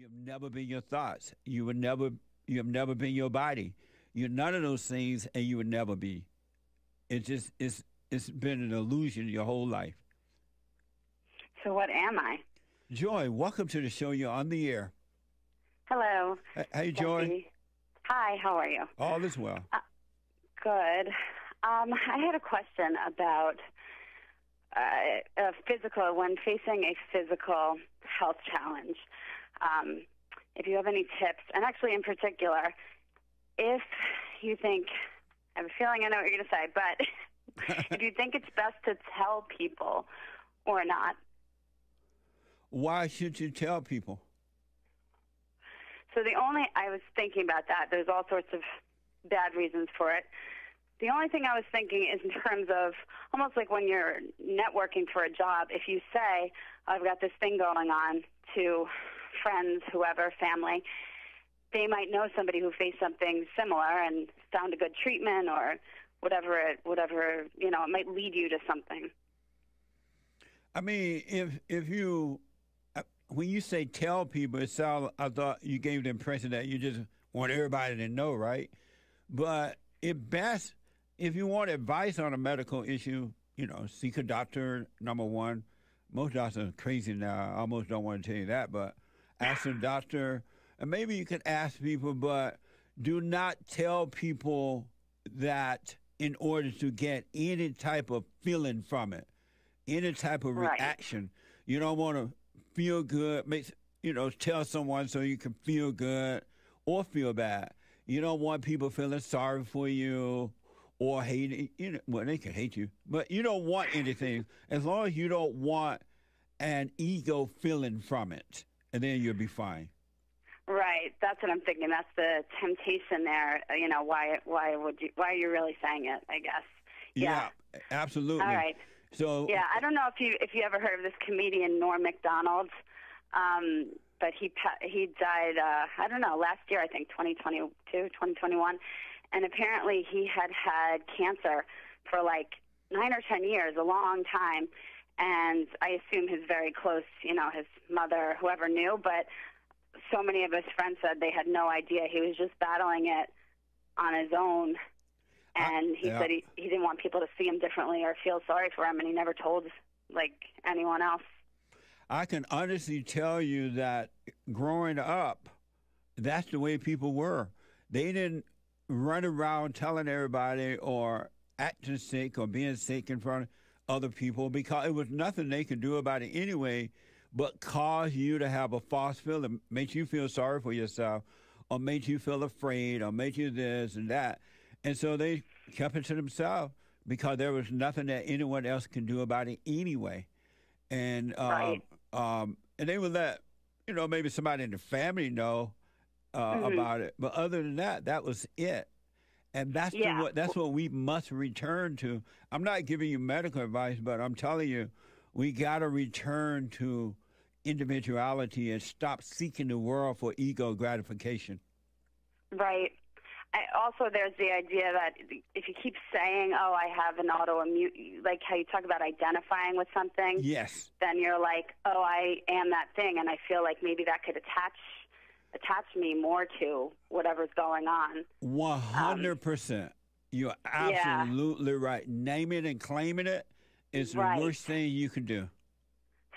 You've never been your thoughts. You have never been your body. You're none of those things, and you would never be. It's been an illusion your whole life. So what am I? Joy, welcome to the show. You're on the air. Hello. Hey, Joy. Jesse. Hi, how are you? All is well. Good. I had a question about when facing a physical health challenge. If you have any tips, and actually in particular, if you think, I have a feeling I know what you're going to say, but if you think it's best to tell people or not. Why should you tell people? So I was thinking about that. There's all sorts of bad reasons for it. The only thing I was thinking is in terms of almost like when you're networking for a job, if you say, I've got this thing going on to friends, whoever, family, they might know somebody who faced something similar and found a good treatment or whatever, it might lead you to something. I mean, if you, when you say tell people, I thought you gave the impression that you just want everybody to know, right? But if you want advice on a medical issue, seek a doctor, number one. Most doctors are crazy now. I almost don't want to tell you that, but ask a doctor. And maybe you can ask people, but do not tell people that in order to get any type of feeling from it, any type of reaction. You don't want to feel good, tell someone so you can feel good or feel bad. You don't want people feeling sorry for you or hating. Well, they can hate you, but you don't want anything as long as you don't want an ego feeling from it, and then you'll be fine. Right, that's what I'm thinking. That's the temptation there. Why are you really saying it? I guess. Yeah, absolutely. All right. So yeah, I don't know if you ever heard of this comedian McDonald, but he died. I don't know, last year, I think 2021, and apparently he had cancer for like 9 or 10 years, a long time, and I assume his very close, his mother, whoever knew, but so many of his friends said they had no idea. He was just battling it on his own. And he said he didn't want people to see him differently or feel sorry for him, and he never told, anyone else. I can honestly tell you that growing up, that's the way people were. They didn't run around telling everybody or acting sick or being sick in front of other people because it was nothing they could do about it anyway but cause you to have a false feeling, make you feel sorry for yourself or make you feel afraid or make you this and that. And so they kept it to themselves because there was nothing that anyone else can do about it anyway. And and they would let, maybe somebody in the family know about it. But other than that, that was it. And that's what we must return to. I'm not giving you medical advice, but I'm telling you, we got to return to individuality and stop seeking the world for ego gratification. Right. Also, there's the idea that if you keep saying, oh, I have an autoimmune, like how you talk about identifying with something, yes, then you're like, oh, I am that thing, and I feel like maybe that could attach me more to whatever's going on. 100%. You're absolutely right. Naming and claiming it is the worst thing you can do.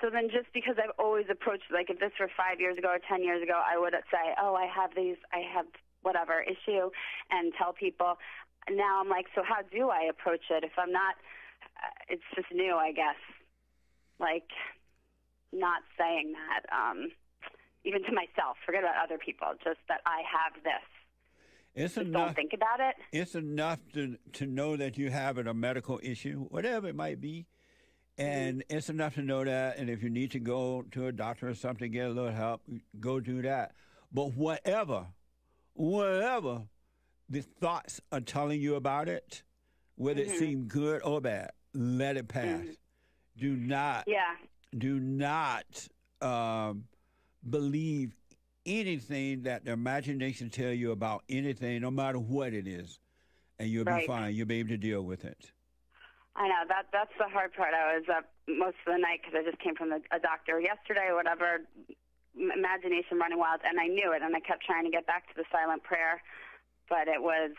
So then just because I've always approached, like if this were 5 years ago or 10 years ago, I would say, oh, I have whatever issue and tell people. Now I'm like, so how do I approach it? If I'm not, it's just new, I guess. Like not saying that, even to myself, forget about other people, just that I have this. It's just enough. Don't think about it. It's enough to know that you have a medical issue, whatever it might be. And it's enough to know that. And if you need to go to a doctor or something, get a little help, go do that. But whatever the thoughts are telling you about it, whether it seems good or bad, let it pass. Do not believe anything that the imagination tell you about anything, no matter what it is, and you'll be fine. You'll be able to deal with it. I know that's the hard part. I was up most of the night because I just came from a doctor yesterday or whatever, imagination running wild, and I knew it, and I kept trying to get back to the silent prayer, but it was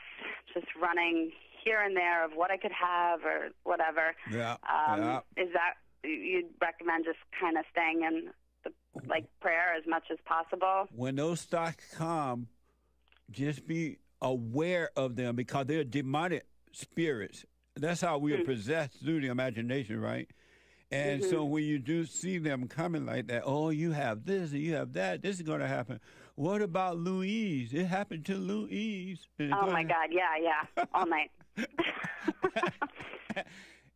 just running here and there of what I could have or whatever. Yeah. Is that you'd recommend just kind of staying in the prayer as much as possible? When those thoughts come, just be aware of them, because they're demonic spirits. That's how we are possessed through the imagination, right? And so when you do see them coming like that, oh, you have this and you have that, this is going to happen. What about Louise? It happened to Louise. Oh, my God, yeah, all night.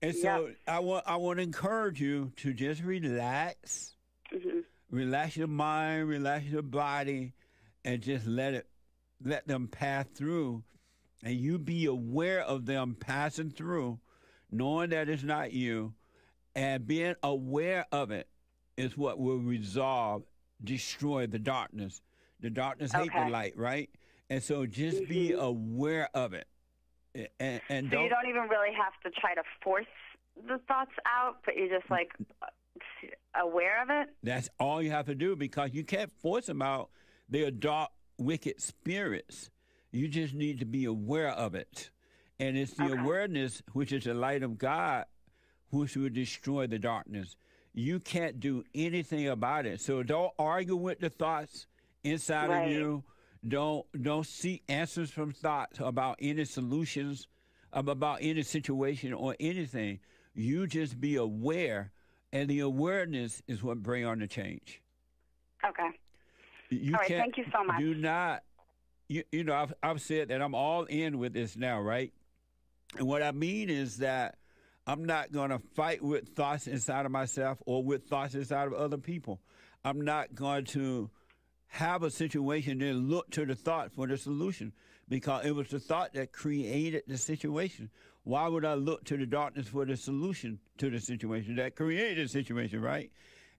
And so I want to encourage you to just relax, relax your mind, relax your body, and just let them pass through. And you be aware of them passing through, knowing that it's not you. And being aware of it is what will destroy the darkness. The darkness hate the light, right? And so just be aware of it. And so you don't even really have to try to force the thoughts out, but you're just like aware of it? That's all you have to do, because you can't force them out. They are dark, wicked spirits. You just need to be aware of it. And it's the awareness, which is the light of God, which will destroy the darkness. You can't do anything about it. So don't argue with the thoughts inside of you. Don't seek answers from thoughts about any solutions, about any situation or anything. You just be aware, and the awareness is what brings on the change. Okay. All right, thank you so much. Do not, you know, I've said that I'm all in with this now, right? And what I mean is that I'm not going to fight with thoughts inside of myself or with thoughts inside of other people. I'm not going to have a situation and look to the thought for the solution, because it was the thought that created the situation. Why would I look to the darkness for the solution to the situation that created the situation, right?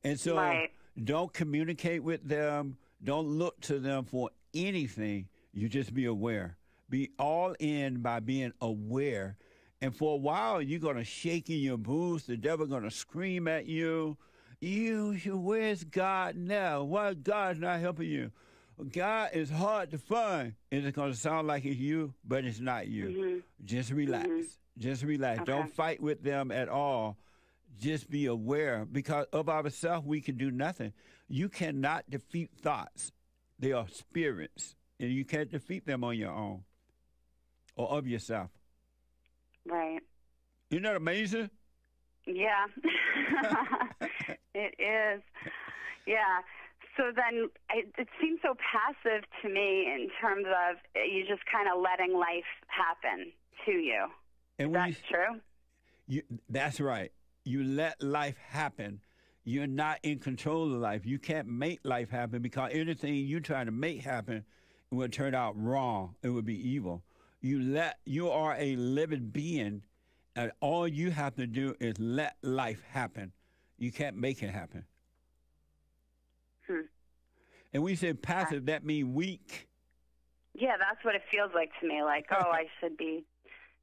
And so don't communicate with them. Don't look to them for anything. You just be aware. Be all in by being aware. And for a while, you're going to shake in your boots. The devil's going to scream at you. Where's God now? Why God's not helping you? God is hard to find. And it's going to sound like it's you, but it's not you. Just relax. Just relax. Okay. Don't fight with them at all. Just be aware, because of ourselves, we can do nothing. You cannot defeat thoughts. They are spirits, and you can't defeat them on your own or of yourself. Right. Isn't that amazing? Yeah. It is. Yeah. So then it seems so passive to me in terms of you just kind of letting life happen to you. And is that true? That's right. You let life happen. You're not in control of life. You can't make life happen, because anything you try to make happen will turn out wrong. It would be evil. You are a living being, and all you have to do is let life happen. You can't make it happen. And we say passive, that means weak. Yeah, that's what it feels like to me. Like, oh, I should be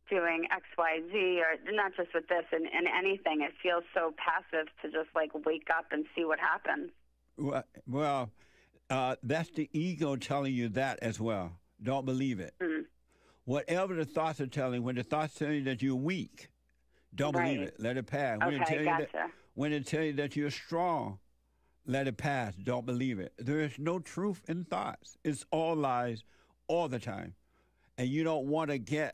doing X, Y, Z, or not just with this and anything. It feels so passive to just like wake up and see what happens. Well, that's the ego telling you that as well. Don't believe it. Whatever the thoughts are telling, when the thoughts tell you that you're weak, don't believe it. Let it pass. When it tell you that you're strong, let it pass. Don't believe it. There is no truth in thoughts. It's all lies all the time. And you don't want to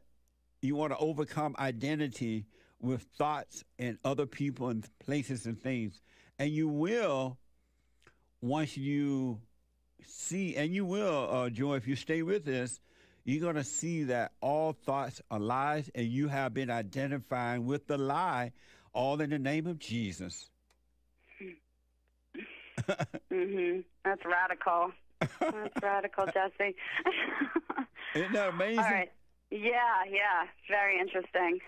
you want to overcome identity with thoughts and other people and places and things. And you will, once you see, and you will, Joy, if you stay with this, you're going to see that all thoughts are lies, and you have been identifying with the lie, all in the name of Jesus. That's radical. That's radical, Jesse. Isn't that amazing? All right. Yeah. Very interesting.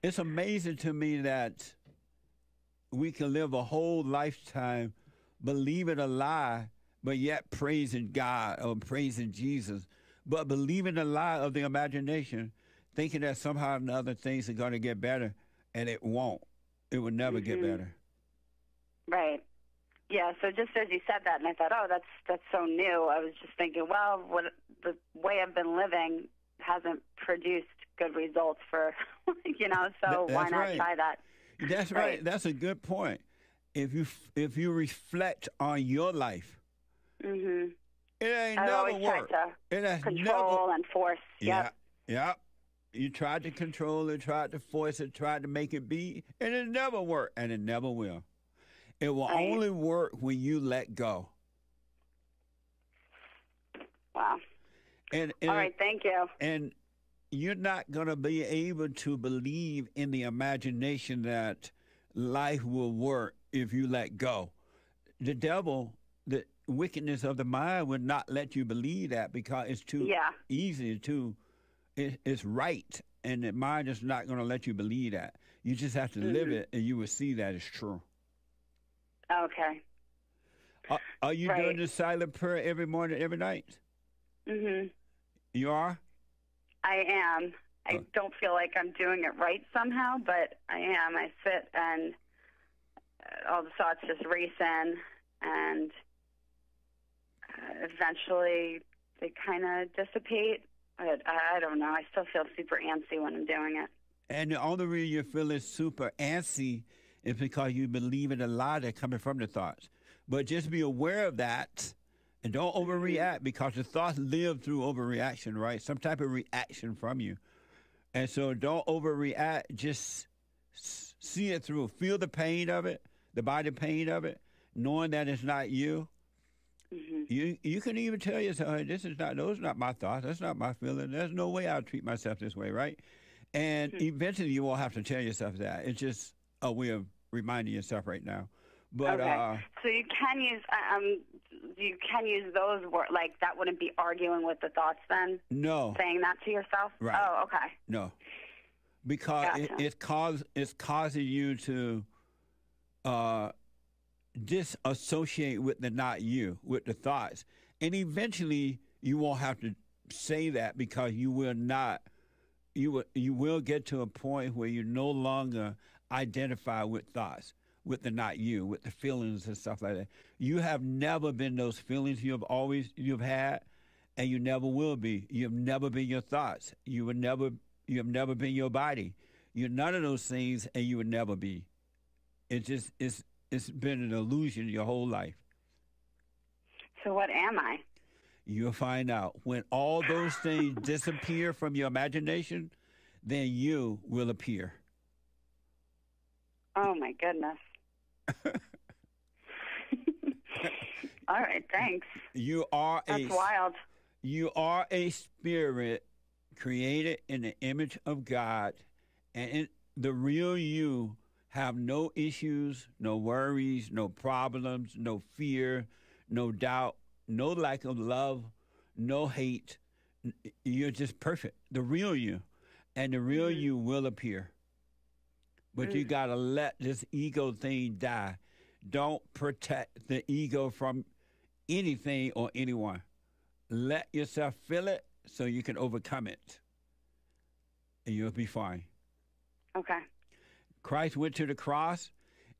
It's amazing to me that we can live a whole lifetime believing a lie, but yet praising God or praising Jesus. But believing a lie of the imagination, thinking that somehow or another things are going to get better, and it won't. It will never get better. Right. Yeah, so just as you said that, and I thought, oh, that's so new. I was just thinking, well, the way I've been living hasn't produced good results for, so why not try that? That's right. That's a good point. If you reflect on your life, Mm-hmm. it ain't I never always worked. tried It has to control and force. Yeah, yeah. You tried to control it, tried to force it, tried to make it be, and it never worked, and it never will. It will only work when you let go. Wow. And all right, thank you. And you're not going to be able to believe in the imagination that life will work if you let go. The devil, the wickedness of the mind, would not let you believe that because it's too easy it's right, and the mind is not going to let you believe that. You just have to live it, and you will see that it's true. Okay. Are you doing the silent prayer every morning, every night? Mm-hmm. You are? I am. I don't feel like I'm doing it right somehow, but I am. I sit and all the thoughts just race in, and eventually they kind of dissipate. But I don't know. I still feel super antsy when I'm doing it. And the only reason you're feeling super antsy is because you believe in a lie that's coming from the thoughts. But just be aware of that and don't overreact, because the thoughts live through overreaction, right? Some type of reaction from you. And so don't overreact. Just see it through. Feel the pain of it, the body pain of it, knowing that it's not you. Mm-hmm. You can even tell yourself, hey, those are not my thoughts. That's not my feeling. There's no way I'll treat myself this way, right? And eventually you won't have to tell yourself that. It's just a way of reminding yourself right now. But so you can use those words, like that wouldn't be arguing with the thoughts then? No. Saying that to yourself? Right. Oh, okay. No. Because it's causing you to disassociate with the not you, with the thoughts. And eventually you won't have to say that, because you will not. You will get to a point where you no longer identify with thoughts, with the not you, with the feelings and stuff like that. You have never been those feelings you've had, and you never will be. You've never been your thoughts. You have never been your body. You're none of those things, and you would never be. It's been an illusion your whole life. So what am I? You'll find out. When all those things disappear from your imagination, then you will appear. Oh, my goodness. All right, thanks. That's wild. You are a spirit created in the image of God, and the real you have no issues, no worries, no problems, no fear, no doubt, no lack of love, no hate. You're just perfect, the real you. And the real you will appear. But you got to let this ego thing die. Don't protect the ego from anything or anyone. Let yourself feel it so you can overcome it. And you'll be fine. Okay. Christ went to the cross,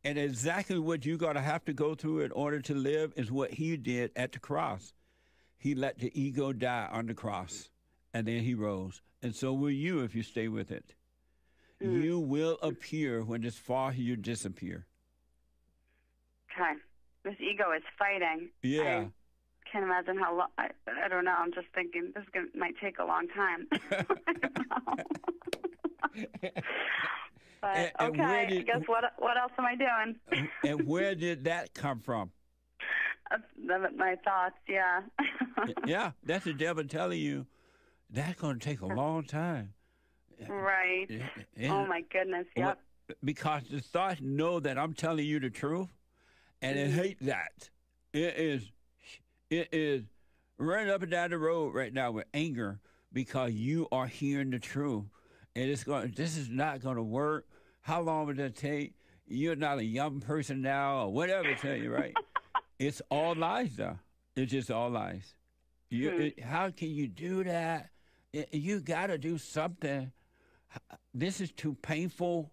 and exactly what you're going to have to go through in order to live is what he did at the cross. He let the ego die on the cross, and then he rose. And so will you if you stay with it. You will appear when it's far you disappear. Okay. This ego is fighting. Yeah. I can't imagine how long. I don't know. I'm just thinking this might take a long time. I don't know. But I guess what else am I doing? And where did that come from? My thoughts, yeah. Yeah, that's the devil telling you that's going to take a long time. Right. Oh, my goodness, yep. Because the thoughts know that I'm telling you the truth, and it hate that. It is running up and down the road right now with anger because you are hearing the truth. And this is not going to work. How long would that take? You're not a young person now, or whatever tell you, right? It's all lies, though. It's just all lies. How can you do that? You got to do something. This is too painful.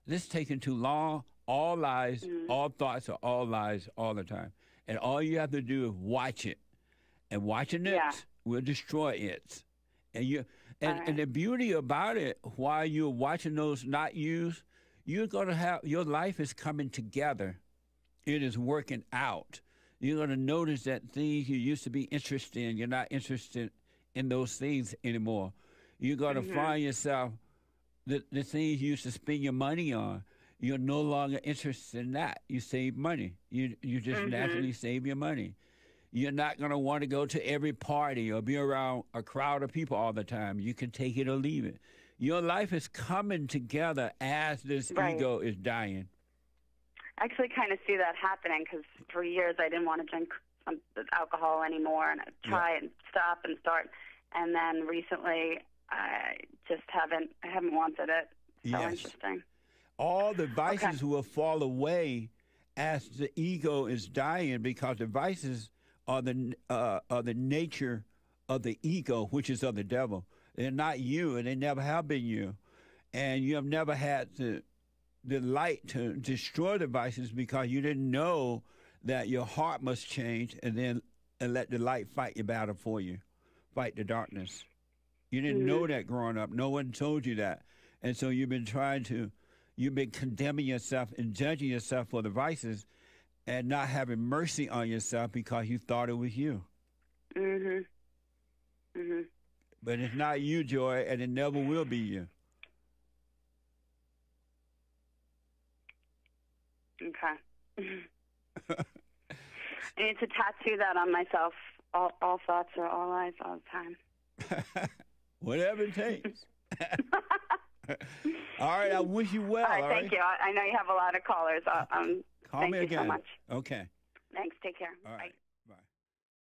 This is taking too long. all lies, all thoughts are all lies all the time. And all you have to do is watch it. And watching it will destroy it. And the beauty about it, while you're watching those not yous, you're going to have, your life is coming together. It is working out. You're going to notice that things you used to be interested in, you're not interested in those things anymore. You're going to find yourself, the things you used to spend your money on, you're no longer interested in that. You save money. You just naturally save your money. You're not going to want to go to every party or be around a crowd of people all the time. You can take it or leave it. Your life is coming together as this ego is dying. I actually kind of see that happening because for years I didn't want to drink alcohol anymore, and I'd try and stop and start. And then recently I just haven't wanted it. So interesting. All the vices will fall away as the ego is dying, because the vices are the nature of the ego, which is of the devil. They're not you, and they never have been you. And you have never had the light to destroy the vices, because you didn't know that your heart must change and let the light fight your battle for you, fight the darkness. You didn't know that growing up. No one told you that. And so you've been condemning yourself and judging yourself for the vices and not having mercy on yourself because you thought it was you. But it's not you, Joy, and it never will be you. Okay. I need to tattoo that on myself. All thoughts are all lies all the time. Whatever it takes. All right, I wish you well. All right, thank you. I know you have a lot of callers. Call me again. Thank you so much. Okay. Thanks. Take care. All right. Bye.